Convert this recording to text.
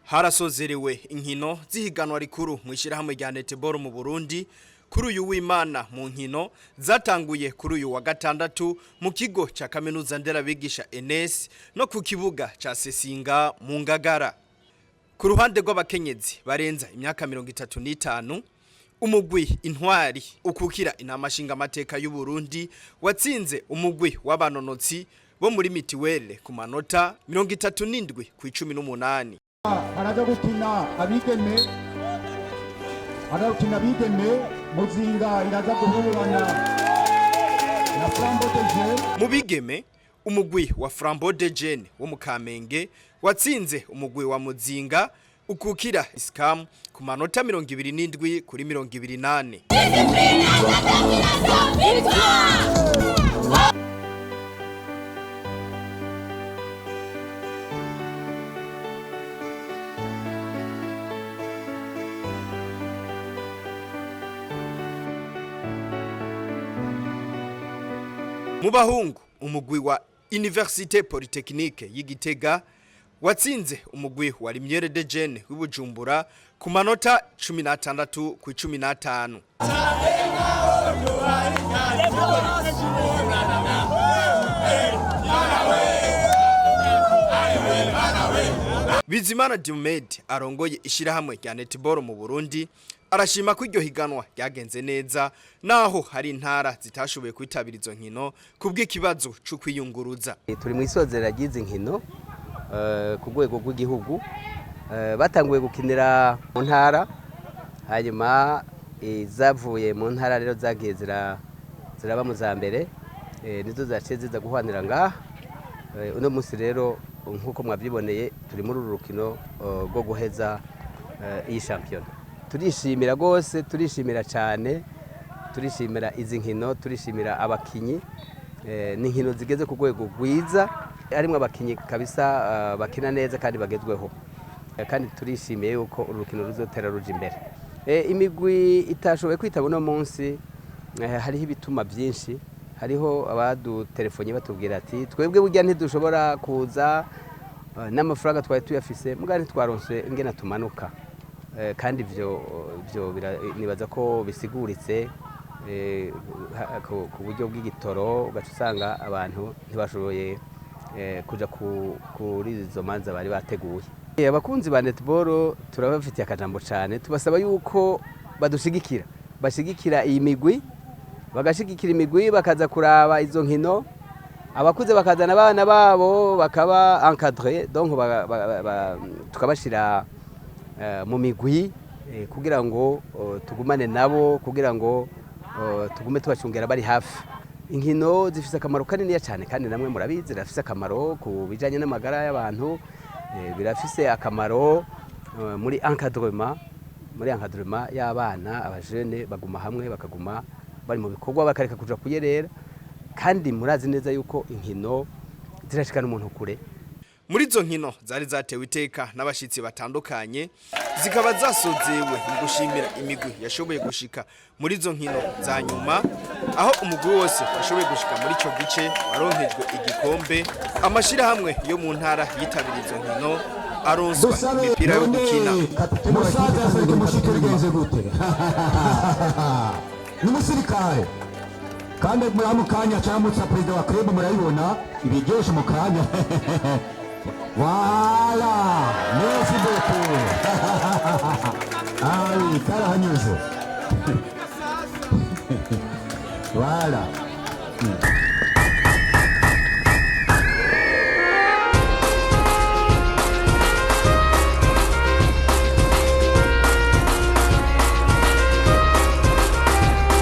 Harasozerewe inkino zihiganwa rikuru mu ishirahamwe rya netball mu Burundi kuri uyu w'Imana mu nkino zatanguye kuri uyu wa gatandatu mu kigo ca kaminuza nderabigisha NS no ku kibuga ca Sesinga mu Ngagara. Ku ruhande rw'abakenyezi barenza imyaka 35 umugwi intwari ukukira inamashinga amateka y'u Burundi watsinze umugwi w'abanonotsi bo muri mitiwele ku manota 37 ku 18. Haraja gukina abigeme Muzinga iraza guhurana na Flambeau de Jeune. Mu bigeme umugwi wa Flambeau de Jeune wo mu Kamenge watsinze umugwi wa Muzinga ukukira Iskam ku manota 27 kuri 28. Mu bahungu umugwi wa Université Polytechnique y'Igitega watsinze umugwi wa Lumière de Jeune w'Ibujumbura ku manota 16 ku 15. Bizimana Diomed arongoye ishirahamwe rya netball mu Burundi arashima ko iryo higanwa ryagenze neza naho hari intara zitashoboye kwitabira izo nkino kubw'ikibazo cyo kwiyunguruza. Turi mu isozera ry'izi nkino ku rwego rw'igihugu batanguye gukinira mu ntara hanyuma zavuye mu ntara rero zagiye ziraba mu za mbere nizo zaciye ziza guhwanira ngaha. Uno munsi rero nkuko mwabyiboneye turi muri uru rukino rwo guheza iyi shampiyona. Turishimira gose, turishimira cyane, turishimira izi nkino, turishimira abakinyi n'inkino zigeze ku rwego rwiza, harimo abakinyi kabisa bakina neza kandi bagezweho, kandi turishimiye yuko urukino ruzotera ruje imbere. Imigwi itashoboye kwitaba uno munsi hariho ibituma byinshi, hariho abadutelefone batubwira ati twebwe burya ntidushobora kuza n'amafaranga twari tuyafise mugari twaronse ingena tumanuka. Kandi ivyo nibaza ko bisiguritse ku buryo bw'igitoro ugacusanga abantu ntibashoboye kuja kuri izo manza bari bateguye. Abakunzi ba netball turabafitiye akajambo cyane, tubasaba yuko badushigikira, bashigikira iyi migwi, bagashigikira imigwi bakaza kuraba izo nkino, abakuze bakazana abana babo bakaba encadrer, donc tukabashira mu migwi kugira ngo tugumane nabo, kugira ngo tugume tubacungera bari hafi. Inkino zifise akamaro kanini cyane kandi namwe murabizi zirafise akamaro ku bijanye n'amagara y'abantu, birafise akamaro muri encadrement y'abana, abajene baguma hamwe bakaguma bari mu bikorwa bakareka kuja kuyerera, kandi murazi neza yuko inkino zirashikana umuntu kure. Muri zo nkino zari zatewe iteka n'abashitsi batandukanye zikaba zasozewe mu gushimira imigwi yashoboye gushika muri zo nkino za nyuma, aho umugwi wose washoboye gushika muri ico gice waronkejwe igikombe. Amashirahamwe yo mu ntara yitabiriye izo nkino aronswa imipira yo gukina. Musaza yasabye mushike bigenze gute? Ni musirikare kandi mu kanya cyamutsa perezida wa club murayibona ibiryoshe mu kanya. Voilà, merci beaucoup. Ah oui, carahanyuzo. Voilà.